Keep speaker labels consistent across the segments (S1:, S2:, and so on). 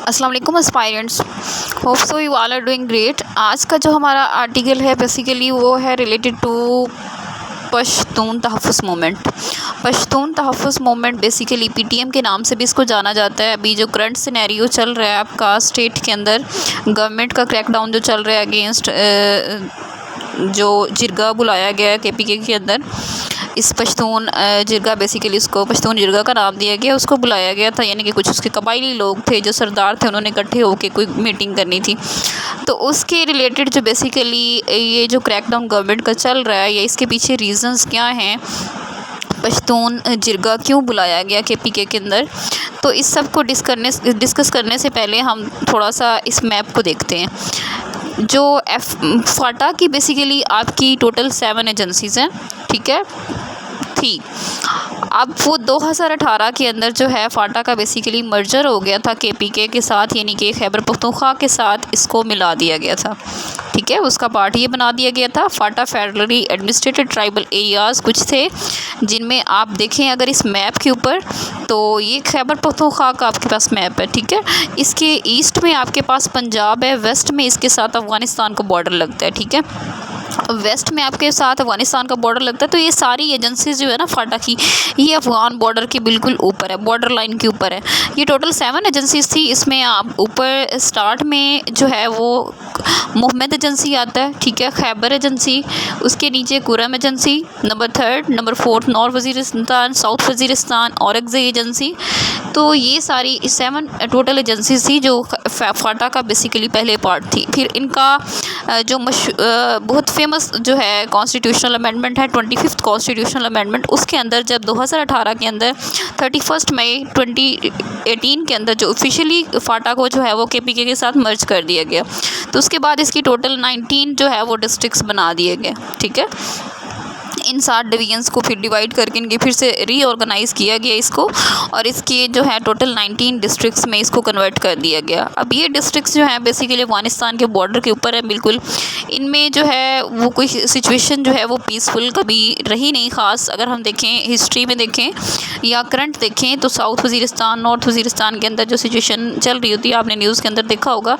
S1: अस्सलाम वालेकुम aspirants, hope so you all are doing great. आज का जो हमारा आर्टिकल है बेसिकली वो है related to Pashtun Tahaffuz movement. Pashtun Tahaffuz movement basically PTM के नाम से भी इसको जाना जाता है। अभी जो करंट सिनेरियो चल रहा है आपका स्टेट के अंदर, गवर्नमेंट का क्रैकडाउन जो चल रहा है अगेंस्ट जो जिरगा बुलाया गया है केपीके के अंदर, इस पश्तून जिरगा बेसिकली उसको पश्तून जिरगा का नाम दिया गया, उसको बुलाया गया था। यानी कि कुछ उसके कबायली लोग थे जो सरदार थे, उन्होंने इकट्ठे होकर कोई मीटिंग करनी थी। तो उसके रिलेटेड जो बेसिकली ये जो क्रैकडाउन गवर्नमेंट का चल रहा है, या इसके पीछे रीज़न्स क्या हैं, पश्तून जिरगा क्यों बुलाया गया केपीके के अंदर, तो इस सब को डिस्कस करने से पहले हम थोड़ा सा इस मैप को देखते हैं। जो फाटा की बेसिकली आपकी टोटल 7 एजेंसीज़ हैं, ठीक है, थी। अब वो 2018 के अंदर जो है फाटा का बेसिकली मर्जर हो गया था केपीके के साथ, यानी कि खैबर पख्तूनख्वा के साथ इसको मिला दिया गया था, ठीक है। उसका पार्ट ये बना दिया गया था। फाटा फेडरली एडमिनिस्ट्रेटेड ट्राइबल एरियाज़ कुछ थे, जिनमें आप देखें अगर इस मैप के ऊपर, तो ये खैबर पख्तूनख्वा का आपके पास मैप है, ठीक है। इसके ईस्ट में आपके पास पंजाब है, वेस्ट में इसके साथ अफ़गानिस्तान का बॉर्डर लगता है, ठीक है। वेस्ट में आपके साथ अफ़गानिस्तान का बॉर्डर लगता है। तो ये सारी एजेंसीज जो है ना फाटा की, ये अफ़गान बॉर्डर के बिल्कुल ऊपर है, बॉर्डर लाइन के ऊपर है। ये टोटल 7 एजेंसीज थी। इसमें आप ऊपर स्टार्ट में जो है वो मोहम्मद एजेंसी आता है, ठीक है, खैबर एजेंसी, उसके नीचे Kurram agency, number 3, number 4 north Waziristan, south Waziristan, Aurangzeb agency. तो ये सारी 7 टोटल एजेंसीज थी जो फाटा का बेसिकली पहले पार्ट थी। फिर इनका जो बहुत फेमस जो है कॉन्स्टिट्यूशनल अमेंडमेंट है, 25th कॉन्स्टिट्यूशनल अमेंडमेंट, उसके अंदर जब 2018 के अंदर 31 मई 2018 के अंदर जो ऑफिशियली फाटा को जो है वो केपीके के साथ मर्ज कर दिया गया। तो उसके बाद इसकी टोटल 19 जो है वो डिस्ट्रिक्ट्स बना दिए गए, ठीक है। इन 7 डिवीजन्स को फिर डिवाइड करके इनके फिर से रीऑर्गेनाइज़ किया गया इसको, और इसके जो है टोटल 19 डिस्ट्रिक्ट्स में इसको कन्वर्ट कर दिया गया। अब ये डिस्ट्रिक्ट्स जो हैं बेसिकली अफ़गानिस्तान के बॉर्डर के ऊपर है बिल्कुल। इनमें जो है वो कोई सिचुएशन जो है वो पीसफुल कभी रही नहीं, ख़ास अगर हम देखें हिस्ट्री में देखें या करंट देखें, तो साउथ वज़ीरिस्तान, नॉर्थ वज़ीरिस्तान के अंदर जो सिचुएशन चल रही होती है, आपने न्यूज़ के अंदर देखा होगा,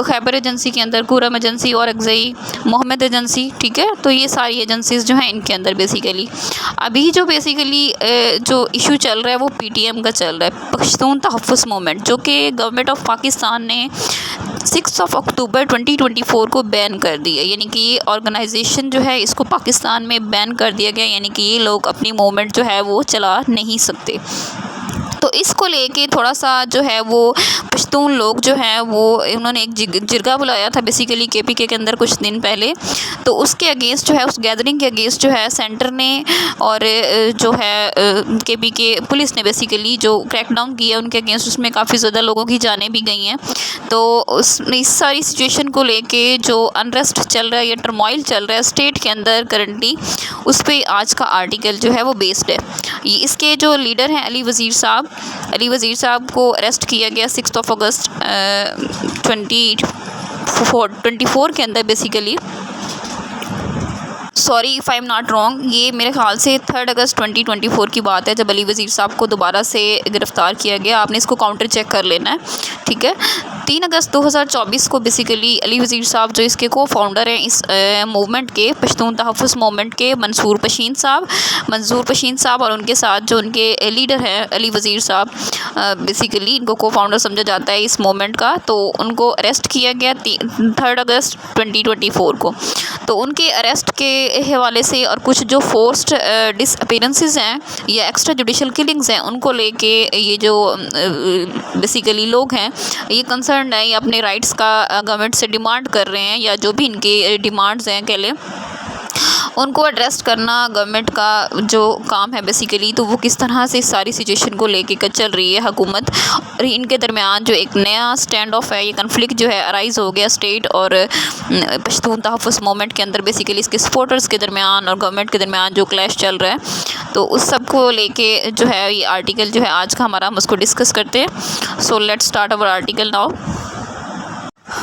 S1: खैबर एजेंसी के अंदर कुरम एजेंसी, औरंगज़ेब, मोहम्मद एजेंसी, ठीक है। तो ये सारी एजेंसीज़ जो हैं इनके अंदर बेसिकली अभी जो बेसिकली जो इशू चल रहा है वो पीटीएम का चल रहा है, पश्तून तहफ़्फ़ुज़ मूवमेंट, जो कि गवर्नमेंट ऑफ पाकिस्तान ने 6 अक्टूबर 2024 को बैन कर दिया। यानी कि ये ऑर्गेनाइजेशन जो है इसको पाकिस्तान में बैन कर दिया गया, यानी कि ये लोग अपनी मूवमेंट जो है वो चला नहीं सकते। तो इसको लेके थोड़ा सा जो है वो पश्तून लोग जो हैं वो उन्होंने एक जिरगा बुलाया था बेसिकली केपीके के अंदर कुछ दिन पहले। तो उसके अगेंस्ट जो है, उस गैदरिंग के अगेंस्ट जो है सेंटर ने और जो है केपीके पुलिस ने बेसिकली जो क्रैकडाउन किया उनके अगेंस्ट, उसमें काफ़ी ज़्यादा लोगों की जानें भी गई हैं। तो इस सारी सिचुएशन को लेके जो अनरेस्ट चल रहा है या टर्मोइल चल रहा है स्टेट के अंदर करंटली, उस पर आज का आर्टिकल जो है वो बेस्ड है। ये इसके जो लीडर हैं अली वज़ीर साहब को अरेस्ट किया गया 6 अगस्त 2024 के अंदर basically. Sorry if I am not wrong, ये मेरे ख्याल से 3 अगस्त 2024 की बात है जब अली वज़ीर साहब को दोबारा से गिरफ़्तार किया गया। आपने इसको काउंटर चेक कर लेना है, ठीक है। 3 अगस्त 2024 को बेसिकली अली वज़ीर साहब जो इसके को फाउंडर हैं इस मूवमेंट के, पश्तून तहफ़्फ़ुज़ मूवमेंट के, मंजूर पशीन साहब और उनके साथ जो उनके लीडर हैं अली वज़ीर साहब, बेसिकली इनको को फाउंडर समझा जाता है इस मूवमेंट का। तो उनको अरेस्ट किया गया 3 अगस्त 2024 को। तो उनके अरेस्ट के हवाले से और कुछ जो फोर्स्ड डिसअपीयरेंसेस हैं या एक्स्ट्रा जुडिशल किलिंग्स हैं, उनको लेके ये जो बेसिकली लोग हैं ये कंसर्न है, ये अपने राइट्स का गवर्नमेंट से डिमांड कर रहे हैं, या जो भी इनके डिमांड्स हैं कह लें, उनको एड्रेस करना गवर्नमेंट का जो काम है बेसिकली। तो वो किस तरह से इस सारी सिचुएशन को लेके चल रही है हुकूमत, और इनके दरमियान जो एक नया स्टैंड ऑफ है, ये कन्फ्लिक्ट जो है अराइज़ हो गया स्टेट और पश्तून तहफ़्फ़ुज़ मूवमेंट के अंदर बेसिकली इसके सपोर्टर्स के दरमियान और गवर्नमेंट के दरमियान जो क्लैश चल रहा है। तो उस सब को लेके जो है ये आर्टिकल जो है आज का हमारा, हम उसको डिस्कस करते हैं। So let's start our article now.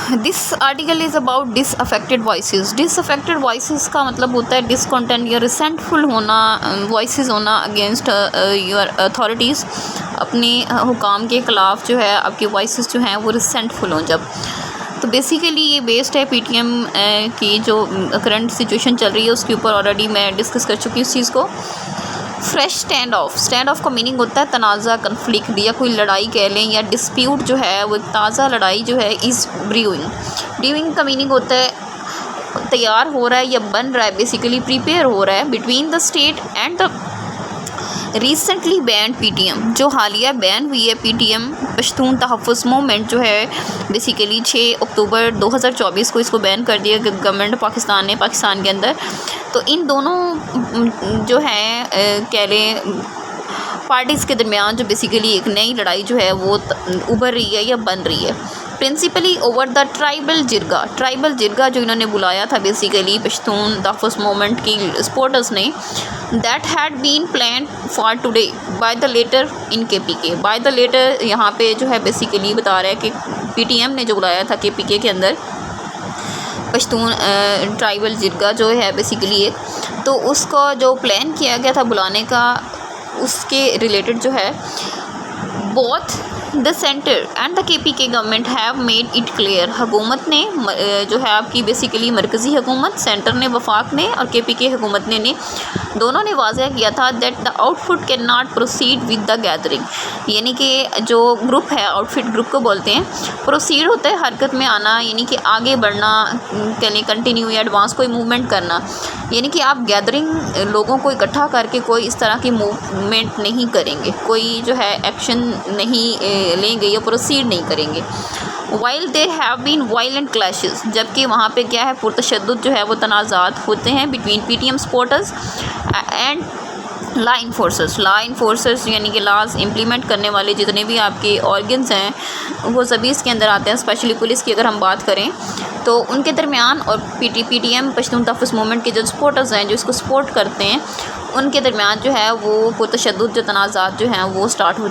S1: This article is about disaffected voices. Disaffected voices का मतलब होता है डिसकंटेंट या रिसेंटफुल होना, वॉइसेस होना अगेंस्ट योर अथॉरिटीज़, अपने हुकाम के ख़िलाफ़ जो है आपके वॉइसेस जो हैं वो रिसेंटफुल हों जब। तो बेसिकली ये बेस्ड है पीटीएम की जो करंट सिचुएशन चल रही है उसके ऊपर ऑलरेडी मैं डिस्कस कर चुकी हूँ इस चीज़ को। Fresh stand of. Stand of का मीनिंग होता है तनाज़ा, कन्फ्लिक्ट या कोई लड़ाई कह लें या डिस्प्यूट जो है वो एक ताज़ा लड़ाई जो है इज़ ब्रीविंग। ब्रीविंग का मीनिंग होता है तैयार हो रहा है या बन रहा है, बेसिकली प्रिपेयर हो रहा है between the state and the recently ban PTM. जो हालिया बैन हुई है पीटीएम पश्तून तहफ़्फ़ुज़ मूवमेंट जो है बेसिकली 6 अक्टूबर 2024 को इसको बैन कर दिया गवर्नमेंट पाकिस्तान ने पाकिस्तान के अंदर। तो इन दोनों जो है कह लें पार्टीज़ के दरमियान जो बेसिकली एक नई लड़ाई जो है वो उभर रही है या बन रही है, principally over the tribal jirga जो इन्होंने बुलाया था बेसिकली पश्तून तहफ़्फ़ुज़ मूवमेंट की सपोर्टर्स ने, that had been plan for today by the latter in KPK. By the latter यहाँ पे जो है बेसिकली बता रहा है कि पीटीएम ने जो बुलाया था केपीके के अंदर पश्तून ट्राइबल जिरगा जो है बेसिकली एक, तो उसका जो प्लान किया गया था बुलाने का उसके रिलेटेड जो है both the centre and the KPK government have made it clear. हुकूमत ने जो है आपकी बेसिकली मरकज़ी हुकूमत, सेंटर ने, वफाक ने और केपीके हुकूमत ने दोनों ने वाज़ह किया था that the outfit can not proceed with the gathering. यानी कि जो ग्रुप है, आउटफिट ग्रुप को बोलते हैं, प्रोसीड होता है हरकत में आना, यानी कि आगे बढ़ना, यानी कंटिन्यू या एडवांस कोई मूवमेंट करना। यानी कि आप गैदरिंग लोगों को इकट्ठा करके कोई इस तरह की मूवमेंट नहीं करेंगे, कोई जो है एक्शन नहीं लेंगे या प्रोसीड नहीं करेंगे। While there have been violent clashes, जबकि वहाँ पे क्या है पुरतशद्दुद जो है वो तनाज़ात होते हैं between PTM supporters and law enforcers यानी कि लॉज इम्प्लीमेंट करने वाले जितने भी आपके ऑर्गन्स हैं वो सभी इसके अंदर आते हैं। स्पेशली पुलिस की अगर हम बात करें तो उनके दरमियान और पीटीएम पश्तून तहफ़्फ़ुज़ मूवमेंट के जो सपोर्टर्स हैं जो इसको सपोर्ट करते हैं उनके दरमियान जो है वो पुरतशद्दुद जो तनाज़ात जो हैं वो स्टार्ट हो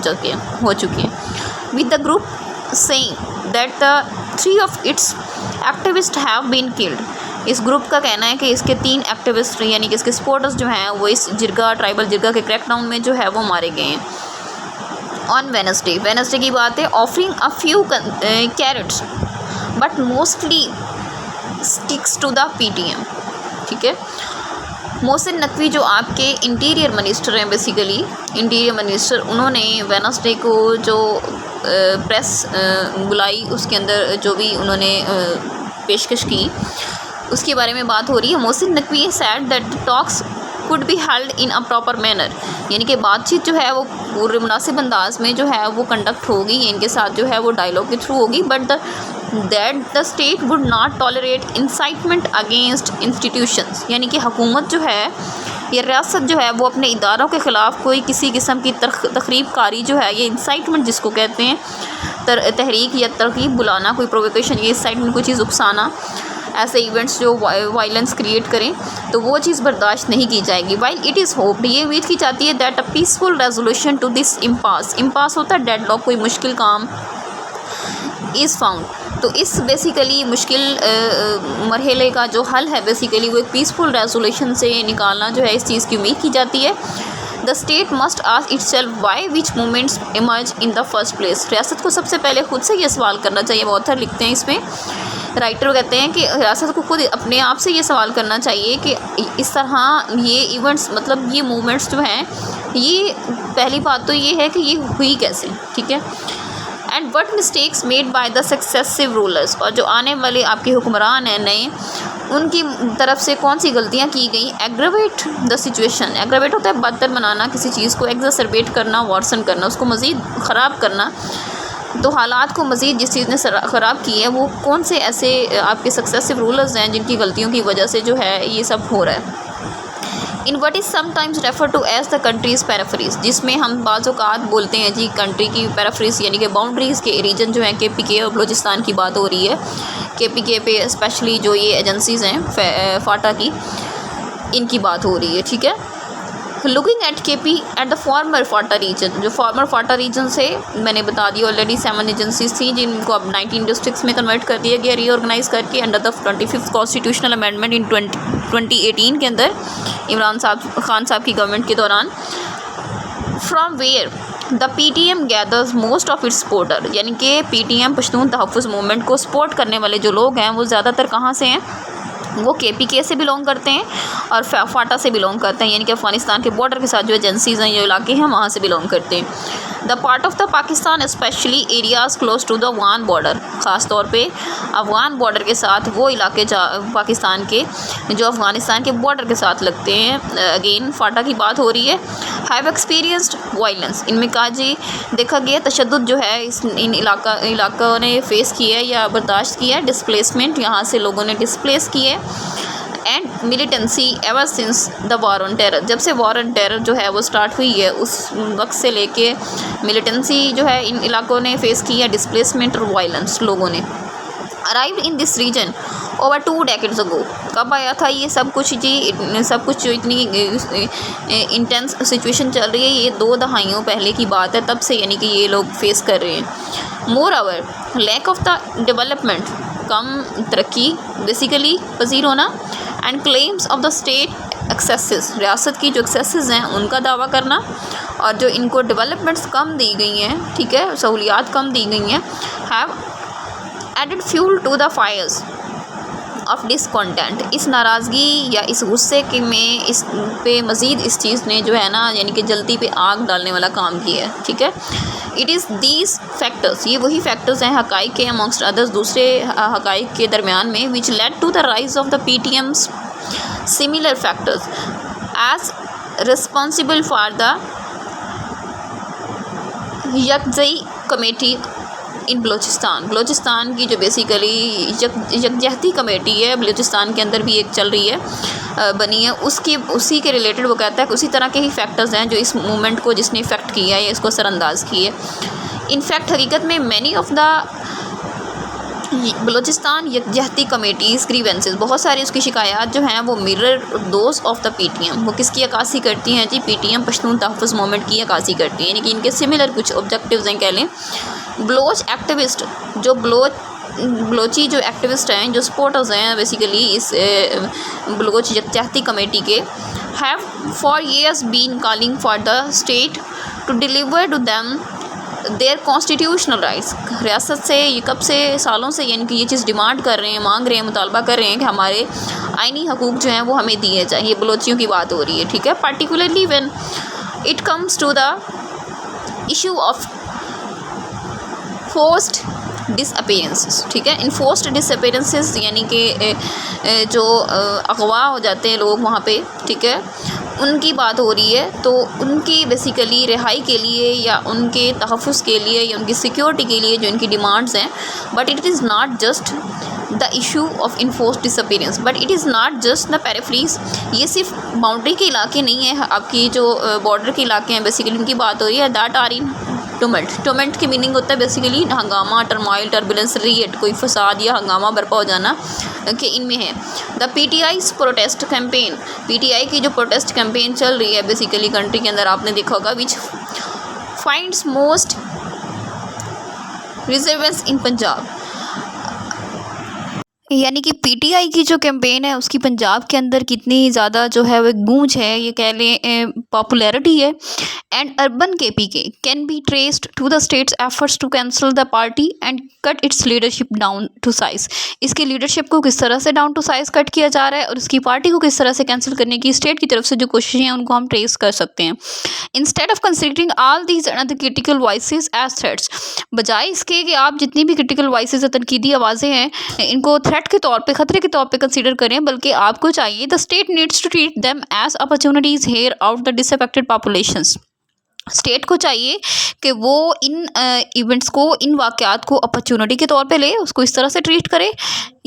S1: चुके हैं with the group saying that the 3 of its activist have been killed. इस ग्रुप का कहना है कि इसके 3 एक्टिविस्ट यानी कि इसके सपोर्टर्स जो हैं वो इस ट्राइबल जिरगा के क्रैकडाउन में जो है वो मारे गए हैं। ऑन वेनसडे की बात है, offering a few carrots but mostly sticks to the PTM. ठीक है, मोहसिन नकवी जो आपके इंटीरियर मिनिस्टर हैं, बेसिकली इंटीरियर मिनिस्टर, उन्होंने वेनसडे को जो प्रेस बुलाई उसके अंदर जो भी उन्होंने पेशकश की उसके बारे में बात हो रही है। Mohsin Naqvi sad that talks could be held in a proper manner, यानी कि बातचीत जो है वो पूरे मुनासिब अंदाज में जो है वो कंडक्ट होगी, इनके साथ जो है वो डायलॉग के थ्रू होगी, but that the state would not tolerate incitement against institutions, यानी कि हुकूमत जो है या रियासत जो है वो अपने इदारों के ख़िलाफ़ कोई किसी किस्म की तखरीब कारी जो है, ये इंसाइटमेंट जिसको कहते हैं, तहरीक या तरकीब बुलाना, कोई प्रोवोकेशन, ये इंसाइटमेंट कोई चीज़ उकसाना, ऐसे इवेंट्स जो वायलेंस क्रिएट करें तो वो चीज़ बर्दाश्त नहीं की जाएगी। वाइल इट इज़ होप्ड, ये उम्मीद की जाती है that a peaceful resolution to this impasse होता है डेडलॉक, कोई मुश्किल काम, इज़ फाउंड। तो इस बेसिकली मुश्किल मरहले का जो हल है बेसिकली वो एक पीसफुल रेजोल्यूशन से निकालना जो है इस चीज़ की उम्मीद की जाती है। The state must ask itself why which movements emerge in the first place. रियासत को सबसे पहले खुद से ये सवाल करना चाहिए। ऑथर लिखते हैं इसमें, राइटर कहते हैं कि रियासत को खुद अपने आप से ये सवाल करना चाहिए कि इस तरह ये इवेंट्स, मतलब ये मूवमेंट्स जो हैं, ये पहली बात तो ये है कि ये हुई कैसे। ठीक है, and what mistakes made by the successive rulers, और जो आने वाले आपके हुक्मरान हैं नए, उनकी तरफ से कौन सी गलतियां की गई। एग्रावेट द सिचुएशन, एग्रावेट होता है बदतर बनाना किसी चीज़ को, एग्जासरबेट करना, वर्सन करना, उसको मज़ीद ख़राब करना। तो हालात को मज़ीद जिस चीज़ ने ख़राब की है वो कौन से ऐसे आपके सक्सेसिव रूलर्स हैं जिनकी गलतियों की वजह से जो है ये सब हो रहा है। In what is sometimes refer to as the country's periphery, जिसमें हम बाज़ औक़ात बोलते हैं जी कंट्री की पैराफ्रीज, यानी कि बाउंड्रीज़ के रीजन जो हैं केपीके और बलूचिस्तान की बात हो रही है। केपीके पे स्पेशली जो ये एजेंसीज़ हैं फाटा की, इनकी बात हो रही है। ठीक है, looking at KP at the former FATA region, जो फॉर्मर फाटा रीजन से मैंने बता दिया ऑलरेडी 7 एजेंसीज थी जिनको अब 19 डिस्ट्रिक्ट्स में कन्वर्ट कर दिया गया रीऑर्गेनाइज करके under the 25th constitutional amendment in 2018 के अंदर इमरान खान साहब की गवर्नमेंट के दौरान। From where the PTM gathers most of its supporter, यानी कि PTM पश्तून तहफ़्फ़ुज़ मूवमेंट को सपोर्ट करने वाले जो लोग हैं वो ज़्यादातर कहाँ से हैं, वो KPK से बिलोंग करते हैं और फाटा से बिलोंग करते हैं, यानी कि अफ़गानिस्तान के बॉर्डर के साथ जो एजेंसीज़ हैं, जो इलाके हैं वहाँ से बिलोंग करते हैं। The part of the Pakistan especially areas close to the Afghan border, ख़ास तौर पे अफ़गान बॉर्डर के साथ वो इलाके पाकिस्तान के जो अफ़गानिस्तान के बॉर्डर के साथ लगते हैं, अगेन फाटा की बात हो रही है। हैव एक्सपीरियंस्ड वायलेंस, इनमें कहा जी देखा गया तशद्दुद जो है इन इलाकों ने फेस किया है या बर्दाश्त किया है, डिस्प्लेसमेंट यहाँ से लोगों ने डिस्प्लेस किए and militancy ever since the war on terror, जब से वॉर ऑन टेरर जो है वो स्टार्ट हुई है उस वक्त से लेके मिलिटेंसी जो है इन इलाकों ने फेस की है, डिस्प्लेसमेंट और वायलेंस लोगों ने। Arrive in this region over 2 decades ago, कब आया था ये सब कुछ जी, सब कुछ जो इतनी इंटेंस सिचुएशन चल रही है ये 2 दहाइयों पहले की बात है, तब से यानी कि ये लोग फेस कर रहे हैं। Moreover lack of the development, कम तरक्की बेसिकली पजीर होना, and claims of the state excesses, रियासत की जो एक्सेसेस हैं उनका दावा करना, और जो इनको डेवलपमेंट्स कम दी गई हैं, ठीक है, सहूलियात कम दी गई हैं, have added fuel to the fires of discontent, इस नाराज़गी या इस गुस्से के में इस पे मज़ीद इस चीज़ ने जो है ना यानी कि जल्दी पे आग डालने वाला काम किया है, ठीक है। इट इज़ दीज फैक्टर्स, ये वही फैक्टर्स हैं हक़ाइक़ के अमॉन्गस्ट अदर्स, दूसरे हक़ाइक़ के दरमियान में, which led to the rise of the PTM's similar factors as responsible for the Yakjehti committee in Balochistan की जो बेसिकली यकजहती कमेटी है बलूचिस्तान के अंदर भी एक चल रही है बनी है, उसी के रिलेटेड वो कहता है कि उसी तरह के ही फैक्टर्स हैं जो इस मूवमेंट को जिसने इफ़ेक्ट किया है या इसको असरअंदाज किया है। इनफैक्ट हकीकत में many of the Balochistan Yakjehti committee's grievances, बहुत सारी उसकी शिकायत जो हैं वो mirror those of the PTM, वो किसकी अक्कासी करती हैं जी, PTM पश्तून तहफ़्फ़ुज़ मूवमेंट की अक्कासी करती हैं, यानी कि इनके सिमिलर कुछ ऑब्जेक्टिव्स हैं कह लें। बलोच एक्टिविस्ट, जो बलोची जो एक्टिविस्ट हैं, जो सपोर्टर्स हैं बेसिकली इस बलोच यकजहती कमेटी के, have for years been calling for the state to deliver to them their constitutional rights, रियासत से ये कब से सालों से यानी कि ये चीज़ डिमांड कर रहे हैं, मांग रहे हैं, मुतालबा कर रहे हैं कि हमारे आइनी हकूक़ जो हैं वो हमें दिए जाएँ। ये बलोचियों की बात हो रही है, ठीक है। Particularly when it comes to the issue of forced disappearances, ठीक है। इन फोर्स्ड डिसअपेरेंसेस यानी कि जो अगवा हो जाते हैं लोग वहाँ पे, ठीक है, उनकी बात हो रही है। तो उनकी बेसिकली रिहाई के लिए या उनके तहफ़्फ़ुज़ के लिए या उनकी सिक्योरिटी के लिए जो इनकी डिमांड्स हैं, but it is not just the issue of enforced disappearance, but it is not just the peripheries, ये सिर्फ बाउंड्री के इलाके नहीं है, आपकी जो बॉर्डर के इलाके हैं बेसिकली उनकी बात हो रही है। दैट आर इन टोमेंट की मीनिंग होता है बेसिकली हंगामा, टर्माइल, टर्बुलेंस, रिएट, कोई फसाद या हंगामा बर्पा हो जाना कि इनमें है। The PTI's protest campaign, PTI की जो प्रोटेस्ट कैंपेन चल रही है बेसिकली कंट्री के अंदर, आपने देखा होगा, विच फाइंड्स मोस्ट रिजर्वेंस इन पंजाब, यानी कि PTI की जो कैंपेन है उसकी पंजाब के अंदर कितनी ज़्यादा जो है वो गूंज है, ये कह लें पॉपुलैरिटी है। And urban KPK can be traced to the state's efforts to cancel the party and cut its leadership down to size, इसकी लीडरशिप को किस तरह से डाउन टू साइज़ कट किया जा रहा है और इसकी पार्टी को किस तरह से कैंसिल करने की स्टेट की तरफ से जो कोशिशें हैं उनको हम ट्रेस कर सकते हैं। Instead of considering all these other critical voices as threats, बजाय इसके कि आप जितनी भी क्रिटिकल वॉइसेस तनकीदी आवाज़ें हैं इनको थ्रेट के तौर पे, खतरे के तौर पे कंसीडर करें, बल्कि आपको चाहिए the state needs to treat them as opportunities hear out the disaffected populations, state को चाहिए कि वो इन इवेंट्स को, इन वाक़यात को अपॉर्चुनिटी के तौर पे ले, उसको इस तरह से ट्रीट करे,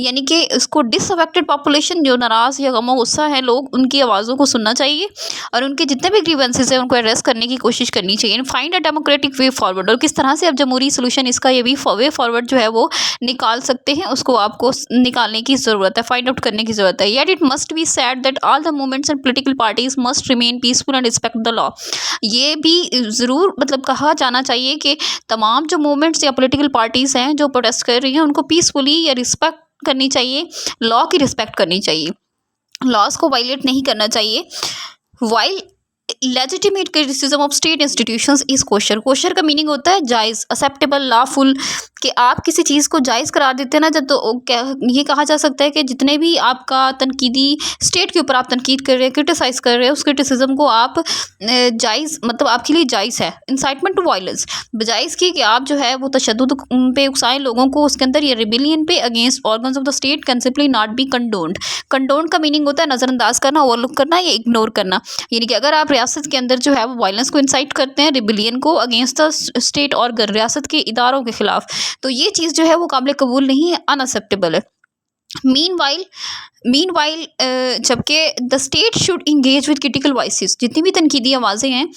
S1: यानी कि इसको डिसअफेक्टेड पॉपुलेशन, जो नाराज़ या गमो गुस्सा है लोग, उनकी आवाज़ों को सुनना चाहिए और उनके जितने भी ग्रीवेंसेस हैं उनको एड्रेस करने की कोशिश करनी चाहिए and find a democratic way forward. और किस तरह से आप जमहूरी सोल्यूशन इसका ये भी वे फॉरवर्ड जो है वो निकाल सकते हैं, उसको आपको निकालने की ज़रूरत है, फाइंड आउट करने की ज़रूरत है। Yet it must be said that all the movements and political parties must remain peaceful and respect the law. ये भी ज़रूर मतलब कहा जाना चाहिए कि तमाम जो मूवमेंट्स या पोलिटिकल पार्टीज़ हैं जो प्रोटेस्ट कर रही हैं उनको पीसफुली या रिस्पेक्ट करनी चाहिए, लॉ की रिस्पेक्ट करनी चाहिए, लॉज को वायलेट नहीं करना चाहिए। While legitimate criticism of state institutions is kosher. Kosher का मीनिंग होता है जायज़, एक्सेप्टेबल, लॉफुल, कि आप किसी चीज़ को जायज़ करार देते हैं ना जब, तो ये कहा जा सकता है कि जितने भी आपका तनकीदी स्टेट के ऊपर आप तनकीद कर रहे हैं, क्रिटिसाइज़ कर रहे हैं, उस क्रिटिसिज्म को आप जायज़ मतलब आपके लिए जायज़ है। इंसाइटमेंट टू वायलेंस, बजाय इसके कि आप जो है वो तशद्दुद पे उकसाएं लोगों को, उसके अंदर ये रिबिलियन पे against organs of the state can simply not be condoned. Condoned का मीनिंग होता है नज़रअंदाज करना, ओवरलुक करना या इग्नोर करना। यानी कि अगर आप रियासत के अंदर जो है वो वायलेंस को इंसाइट करते हैं, रिबिलियन को अगेंस्ट द स्टेट ऑर्गन, रियासत के इदारों के खिलाफ, तो ये चीज़ जो है वो काबिल कबूल नहीं है, अनएक्सेप्टेबल है। मीनवाइल जबकि the state should engage with critical voices, जितनी भी तनकीदी आवाज़ें हैं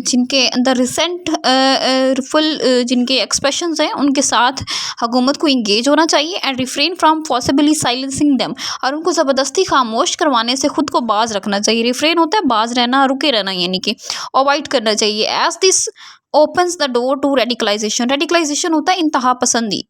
S1: जिनके अंदर रिसेंटफुल जिनके एक्सप्रेशंस हैं, उनके साथ हुकूमत को इंगेज होना चाहिए and refrain from possibly silencing them, और उनको ज़बरदस्ती खामोश करवाने से खुद को बाज रखना चाहिए। रिफ्रेन होता है बाज रहना, रुके रहना, यानी कि अवॉइड करना चाहिए। As this opens the door to radicalisation. Radicalisation होता है इंतहा पसंदी,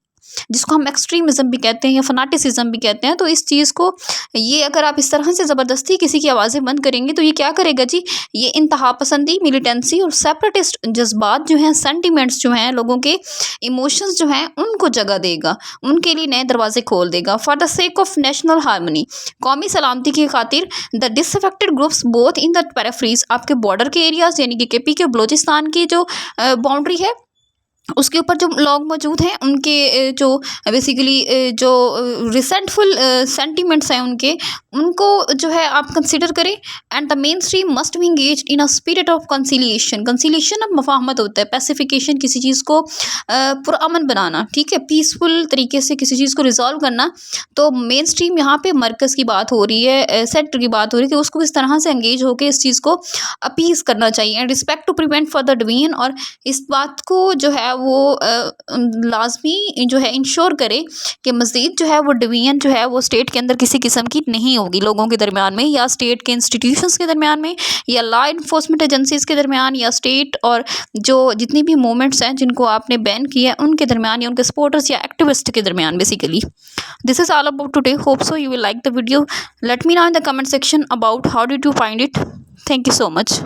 S1: जिसको हम एक्सट्रीमिज़म भी कहते हैं या फनाटिसिज्म भी कहते हैं। तो इस चीज़ को, ये अगर आप इस तरह से ज़बरदस्ती किसी की आवाज़ें बंद करेंगे तो ये क्या करेगा जी, ये इंतहा पसंदी, मिलिटेंसी और सेपरेटिस्ट जज्बात जो हैं, सेंटिमेंट्स जो हैं, लोगों के इमोशंस जो हैं, उनको जगह देगा, उनके लिए नए दरवाजे खोल देगा। For the sake of national harmony, कौमी सलामती की खातिर, the disaffected groups both in the peripheries, आपके बॉर्डर के एरियाज़ यानी कि केपी के बलोचिस्तान की जो बाउंड्री है उसके ऊपर जो लोग मौजूद हैं, उनके जो बेसिकली जो रिसेंटफुल सेंटिमेंट्स हैं उनको जो है आप कंसिडर करें। And the main stream must be engage in a spirit of conciliation. Conciliation अब मफाहमत होता है, पैसिफिकेशन, किसी चीज़ को पुरअमन बनाना, ठीक है, पीसफुल तरीके से किसी चीज़ को रिजॉल्व करना। तो मेन स्ट्रीम यहाँ पे मरकज़ की बात हो रही है, सेंटर की बात हो रही है कि उसको इस तरह से एंगेज होकर इस चीज़ को अपीज करना चाहिए and respect to prevent for the division, और इस बात को जो है वो लाजमी जो है इंश्योर करे कि मज़ीद जो है वो डिवीजन जो है वो स्टेट के अंदर किसी किस्म की नहीं होगी, लोगों के दरमियान में या स्टेट के इंस्टीट्यूशंस के दरमियान में या लॉ इन्फोर्समेंट एजेंसीज़ के दरमियान या स्टेट और जो जितनी भी मूवमेंट्स हैं जिनको आपने बैन किया है उनके दरमियान या उनके सपोर्टर्स या एक्टिविस्ट के दरमियान। Basically this is all about today. Hope so you will like the video. Let me know in the comment section about how did you find it. Thank you so much.